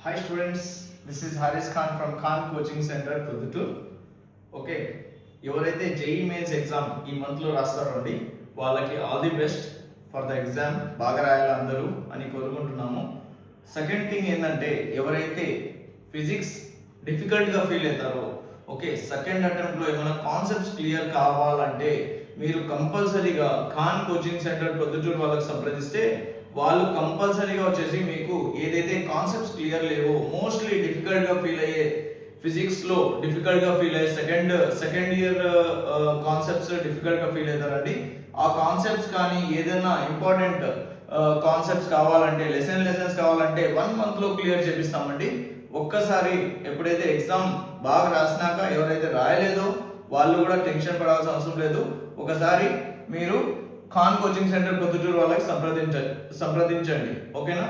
Hi students, this is Haris Khan from Khan Coaching Center, Puduttur. Okay, ఎవరైతే JEE mains exam ఈ మంత్లో రాస్తారండి వాళ్ళకి all the best for the exam, బాగా రాయాలి అందరూ అని కోరుకుంటున్నాము. సెకండ్ థింగ్ ఏంటంటే ఎవరైతే ఫిజిక్స్ డిఫికల్ట్గా ఫీల్ అవుతారో, ఓకే, సెకండ్ అటెంప్ట్లో ఏమైనా కాన్సెప్ట్స్ క్లియర్ కావాలంటే మీరు కంపల్సరీగా ఖాన్ కోచింగ్ సెంటర్ పొద్దుటూరు వాళ్ళకి సంప్రదిస్తే వాళ్ళు కంపల్సరీగా వచ్చేసి మీకు ఏదైతే కాన్సెప్ట్స్ క్లియర్ లేవో, మోస్ట్లీ డిఫికల్ట్గా ఫీల్ అయ్యే ఫిజిక్స్లో డిఫికల్ట్గా ఫీల్ అయ్యే సెకండ్ ఇయర్ కాన్సెప్ట్స్ డిఫికల్ట్గా ఫీల్ అవుతారండి. ఆ కాన్సెప్ట్స్ కానీ ఏదైనా ఇంపార్టెంట్ కాన్సెప్ట్స్ కావాలంటే లెసన్స్ కావాలంటే 1 monthలో క్లియర్ చేపిస్తామండి. ఒక్కసారి ఎప్పుడైతే ఎగ్జామ్ బాగా రాసినాక ఎవరైతే రాయలేదో వాళ్ళు కూడా టెన్షన్ పడాల్సిన అవసరం లేదు. ఒకసారి మీరు ఖాన్ కోచింగ్ సెంటర్ పొద్దుటూరు వాళ్ళకి సంప్రదించండి. ఓకేనా?